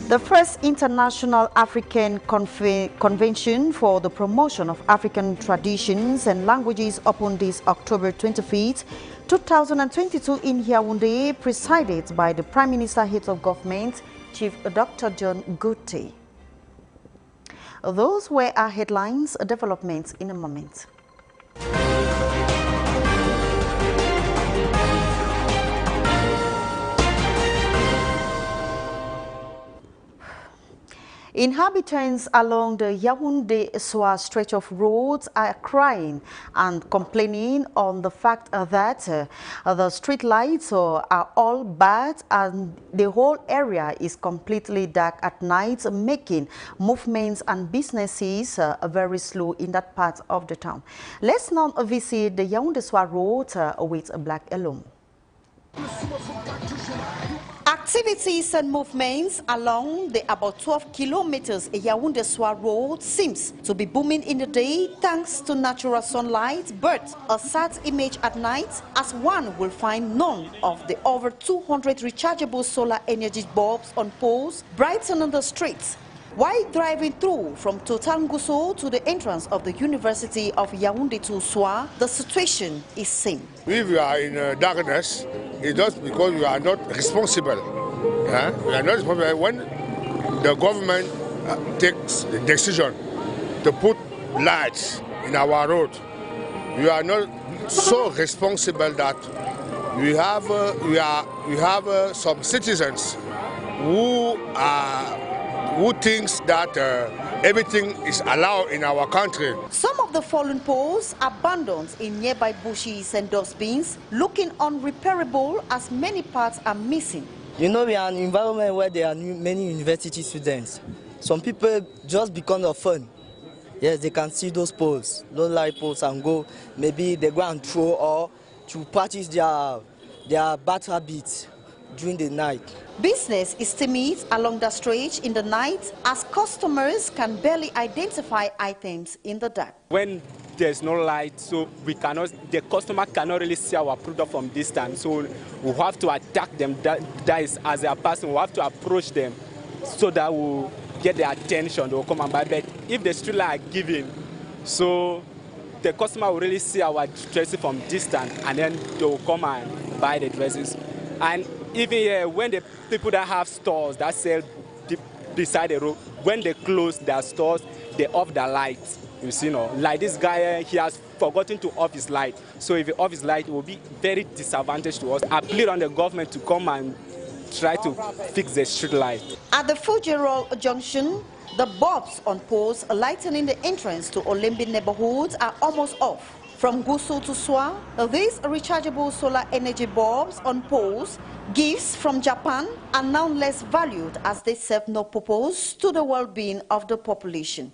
The first International African Convention for the Promotion of African Traditions and Languages opened this October 25th, 2022 in Yaoundé, presided by the Prime Minister, Head of Government, Chief Dr. John Goodtey. Those were our headlines. Developments in a moment. Inhabitants along the Yaoundé-Soa stretch of roads are crying and complaining on the fact that the street lights are all bad and the whole area is completely dark at night, making movements and businesses very slow in that part of the town. Let's now visit the Yaoundé-Soa road with Black Alum. Activities and movements along the about 12 kilometers Yaoundé-Soa road seems to be booming in the day thanks to natural sunlight, but a sad image at night, as one will find none of the over 200 rechargeable solar energy bulbs on poles brightening the streets. While driving through from Total Ngusso to the entrance of the University of Yaoundé to Soa, the situation is same. If we are in darkness, it's just because we are not responsible. We are not responsible when the government takes the decision to put lights in our road. We are not so responsible that we have some citizens who thinks that everything is allowed in our country. Some of the fallen poles abandoned in nearby bushes and dustbins, looking unrepairable as many parts are missing. You know, we are in an environment where there are many university students. Some people, just because of fun, yes, they can see those poles, those light poles, and go, maybe they go and throw or to practice their bad habits during the night. Business is timid along the stretch in the night as customers can barely identify items in the dark. When there's no light, so the customer cannot really see our product from distance. So we have to attack them. That is, as a person, we have to approach them so that we'll get their attention. They'll come and buy. But if the street light are given, so the customer will really see our dresses from distance, and then they'll come and buy the dresses. And even here, when the people that have stores that sell beside the road, when they close their stores, they off the lights. You see, no, like this guy, he has forgotten to off his light. So if he off his light, it will be very disadvantage to us. I plead on the government to come and try to fix the street light. At the Fujerol Junction, the bulbs on poles lightening the entrance to Olembe neighborhoods are almost off. From Ngusso to Soa, these rechargeable solar energy bulbs on poles, gifts from Japan, are now less valued as they serve no purpose to the well-being of the population.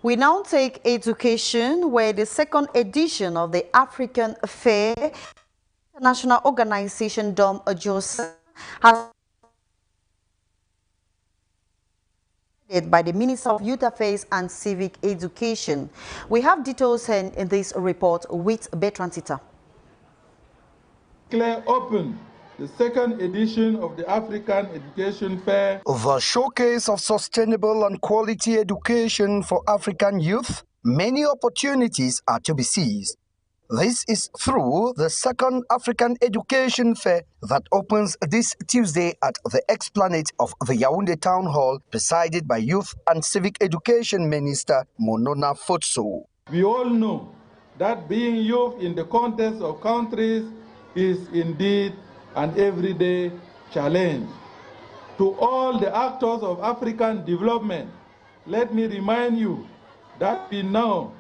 We now take education, where the second edition of the African Fair International Organization Dom Josa has by the Minister of Youth Affairs and Civic Education. We have details in this report with Bertrand Tita. Declare open the second edition of the African Education Fair. The showcase of sustainable and quality education for African youth. Many opportunities are to be seized. This is through the second African Education Fair that opens this Tuesday at the Esplanade of the Yaoundé Town Hall, presided by Youth and Civic Education Minister Monona Fotso. We all know that being youth in the context of countries is indeed an everyday challenge. To all the actors of African development, let me remind you that we now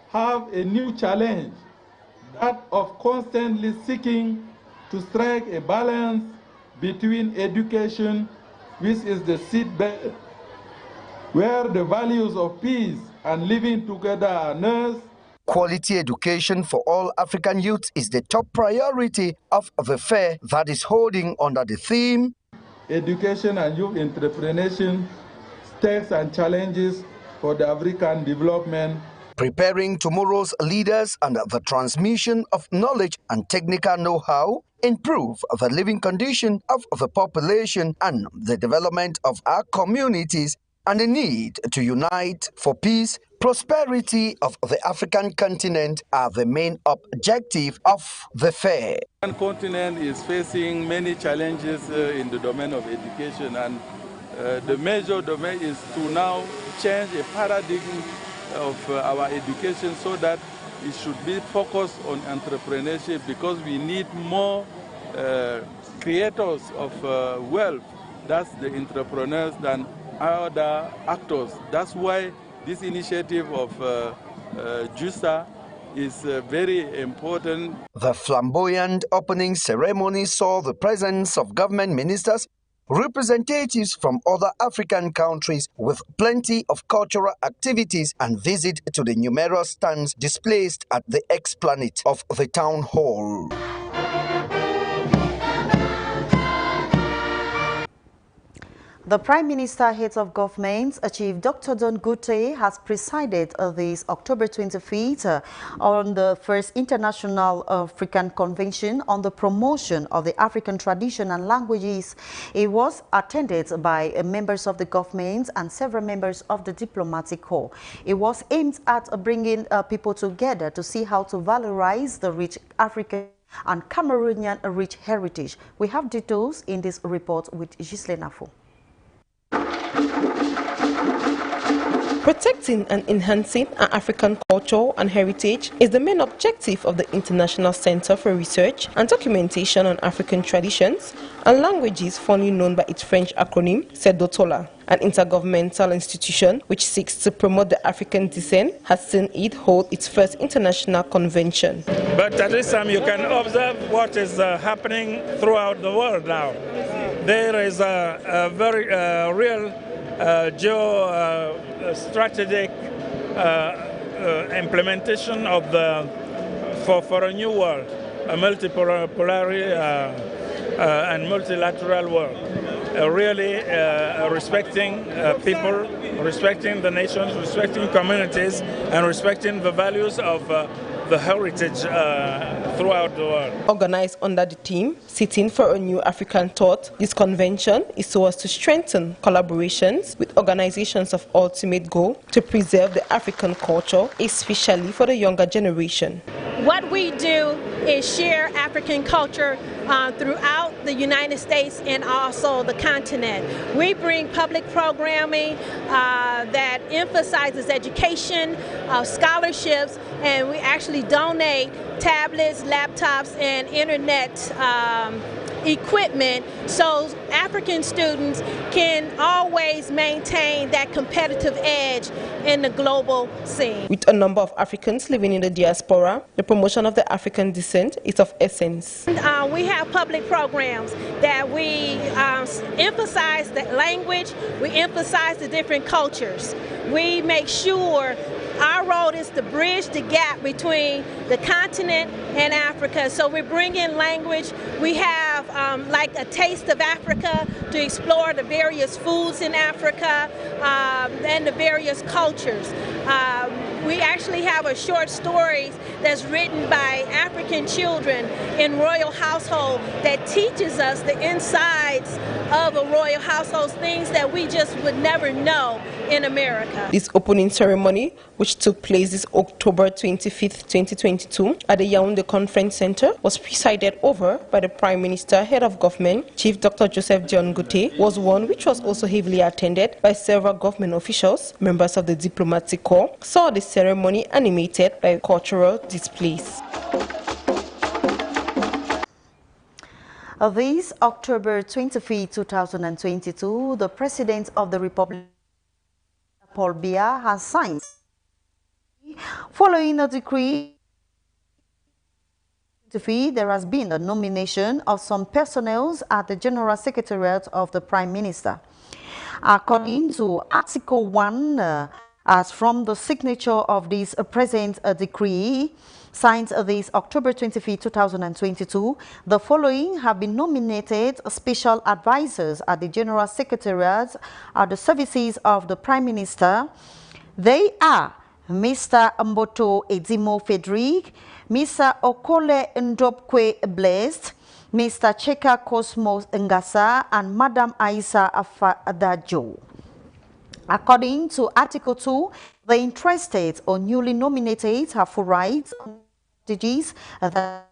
have a new challenge, that of constantly seeking to strike a balance between education, which is the seedbed, where the values of peace and living together are nursed. Quality education for all African youth is the top priority of the fair that is holding under the theme Education and Youth Entrepreneurship, Stakes and Challenges for the African Development. Preparing tomorrow's leaders and the transmission of knowledge and technical know-how, improve the living condition of the population and the development of our communities, and the need to unite for peace, prosperity of the African continent are the main objective of the fair. The continent is facing many challenges in the domain of education, and the major domain is to now change a paradigm of our education so that it should be focused on entrepreneurship, because we need more creators of wealth, that's the entrepreneurs, than other actors. That's why this initiative of JUSA is very important. The flamboyant opening ceremony saw the presence of government ministers, representatives from other African countries with plenty of cultural activities, and visit to the numerous stands displayed at the explanade of the town hall. The Prime Minister, Head of Government, Chief Dr. John Gutte, has presided this October 25th on the first International African Convention on the Promotion of the African Tradition and Languages. It was attended by members of the government and several members of the diplomatic corps. It was aimed at bringing people together to see how to valorize the rich African and Cameroonian rich heritage. We have details in this report with Ghislaine Afo. Protecting and enhancing our African culture and heritage is the main objective of the International Center for Research and Documentation on African Traditions and Languages, fondly known by its French acronym, CEDOTOLA. An intergovernmental institution which seeks to promote the African descent has seen it hold its first international convention. But at this time you can observe what is happening throughout the world now. There is a very real geo-strategic implementation of for a new world, a multipolar and multilateral world. Really respecting people, respecting the nations, respecting communities, and respecting the values of the heritage throughout the world. Organized under the theme, Sitting for a New African Thought, this convention is so as to strengthen collaborations with organizations of ultimate goal to preserve the African culture, especially for the younger generation. What we do is share African culture throughout the United States and also the continent. We bring public programming that emphasizes education, scholarships, and we actually donate tablets, laptops, and internet equipment so African students can always maintain that competitive edge in the global scene. With a number of Africans living in the diaspora, the promotion of the African descent is of essence. We have public programs that we emphasize the language, we emphasize the different cultures. We make sure our role is to bridge the gap between the continent and Africa. So we bring in language. We have like a taste of Africa to explore the various foods in Africa and the various cultures. We actually have a short stories that's written by African children in royal household that teaches us the insides of a royal household, things that we just would never know in America. This opening ceremony, which took place this October 25th, 2022 at the Yaoundé Conference Center, was presided over by the Prime Minister, Head of Government, Chief Dr. Joseph John Gutte, was one which was also heavily attended by several government officials, members of the diplomatic corps, saw the ceremony animated by cultural displays. This October 25, 2022, the President of the Republic, Paul Biya, has signed, following a decree. There has been a nomination of some personnel at the General Secretariat of the Prime Minister. According to Article 1, as from the signature of this present decree, signed this October 25, 2022, the following have been nominated special advisors at the General Secretariat at the services of the Prime Minister. They are Mr. Mboto Edimo Frederick, Mr. Okole Ndopkwe Blessed, Mr. Cheka Cosmos Ngasa and Madam Aisa Afadajo. According to Article 2, the interested or newly nominated have full rights on strategies that.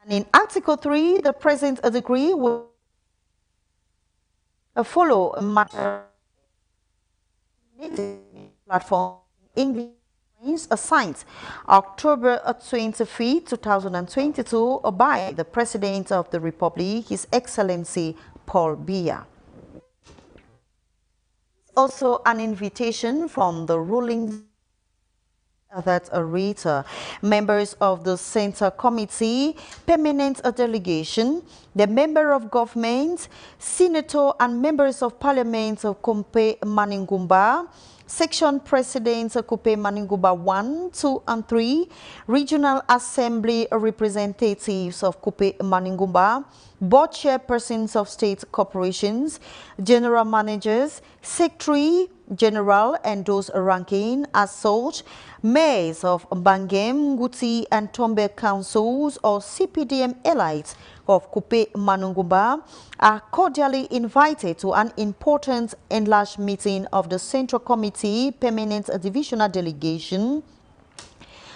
And in Article 3, the present decree will follow a matter platform English assigned October 25, 2022 by the President of the Republic, His Excellency Paul Biya. Also an invitation from the ruling that read members of the Center Committee, permanent delegation, the member of government, senator and members of parliament of Kupe Maningumba, section presidents of Kupe Maningumba 1, 2 and 3, regional assembly representatives of Kupe Maningumba, board chairpersons of state corporations, general managers, secretary general and those ranking as such, mayors of Bangem, Nguti and Tombe councils or CPDM elites of Kupe Maningumba are cordially invited to an important enlarged meeting of the Central Committee Permanent Divisional Delegation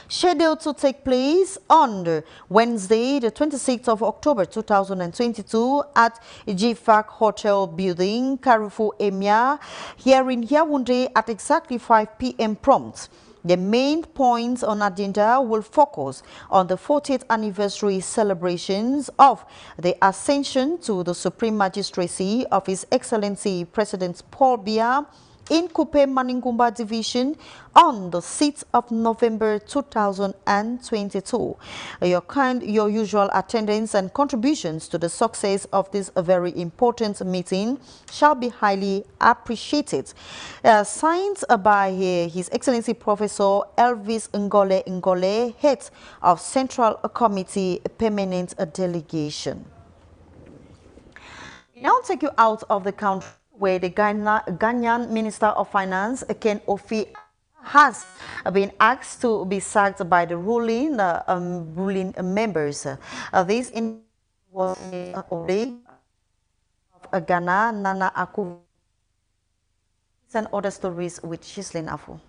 scheduled to take place on Wednesday, the 26th of October 2022 at GFAC Hotel Building, Carrefour Emia, here in Yaoundé at exactly 5 p.m. prompt. The main points on agenda will focus on the 40th anniversary celebrations of the ascension to the Supreme Magistracy of His Excellency President Paul Biya in Kupe Maningumba Division on the 6th of November 2022. Your usual attendance and contributions to the success of this very important meeting shall be highly appreciated. Signed by His Excellency Professor Elvis Ngole, head of Central Committee Permanent Delegation. Now take you out of the country, where the Ghanaian Minister of Finance, Ken Ofi, has been asked to be sacked by the ruling members. This was of Ghana, Nana Akufo, and other stories with Shislin Afu.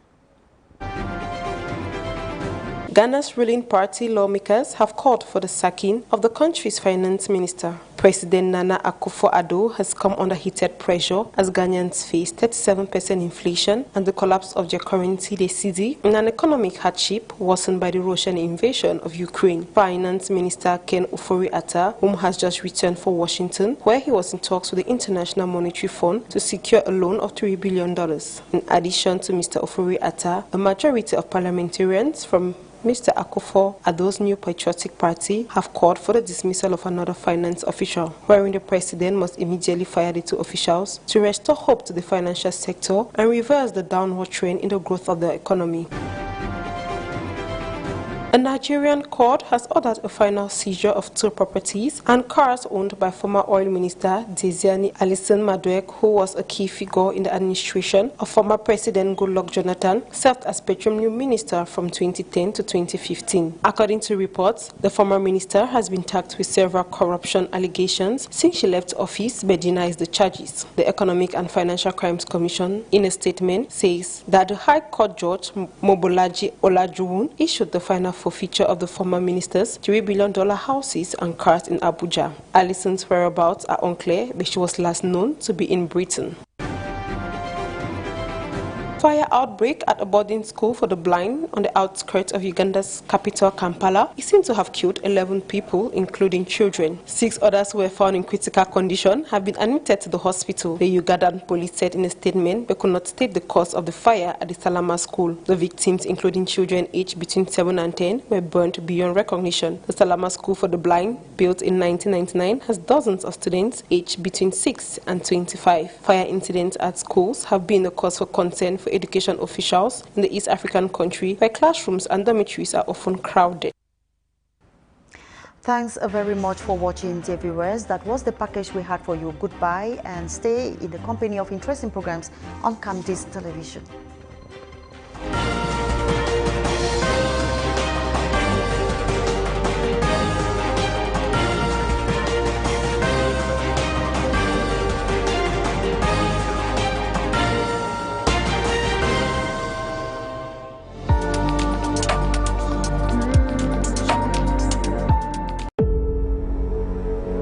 Ghana's ruling party lawmakers have called for the sacking of the country's finance minister. President Nana Akufo-Addo has come under heated pressure as Ghanaians face 37% inflation and the collapse of their currency, the cedi, and an economic hardship worsened by the Russian invasion of Ukraine. Finance Minister Ken Ofori-Atta, whom has just returned from Washington, where he was in talks with the International Monetary Fund to secure a loan of $3 billion. In addition to Mr. Ofori-Atta, a majority of parliamentarians from Mr. Akufo-Addo's New Patriotic Party have called for the dismissal of another finance official, wherein the president must immediately fire the two officials to restore hope to the financial sector and reverse the downward trend in the growth of the economy. A Nigerian court has ordered a final seizure of 2 properties and cars owned by former oil minister Diezani Alison Madueke, who was a key figure in the administration of former President Goodluck Jonathan, served as petroleum minister from 2010 to 2015. According to reports, the former minister has been tagged with several corruption allegations since she left office but denies the charges. The Economic and Financial Crimes Commission, in a statement, says that the High Court Judge Mobolaji Olajuwon issued the final forfeiture of the former minister's $3 billion houses and cars in Abuja. Alison's whereabouts are unclear, but she was last known to be in Britain. Fire outbreak at a boarding school for the blind on the outskirts of Uganda's capital, Kampala, is seen to have killed 11 people, including children. 6 others who were found in critical condition have been admitted to the hospital, the Ugandan police said in a statement, but could not state the cause of the fire at the Salama school. The victims, including children aged between 7 and 10, were burnt beyond recognition. The Salama School for the Blind, built in 1999, has dozens of students aged between 6 and 25. Fire incidents at schools have been a cause for concern for education officials in the East African country, where classrooms and dormitories are often crowded. Thanks very much for watching, dear viewers. That was the package we had for you. Goodbye and stay in the company of interesting programs on Camdis Television.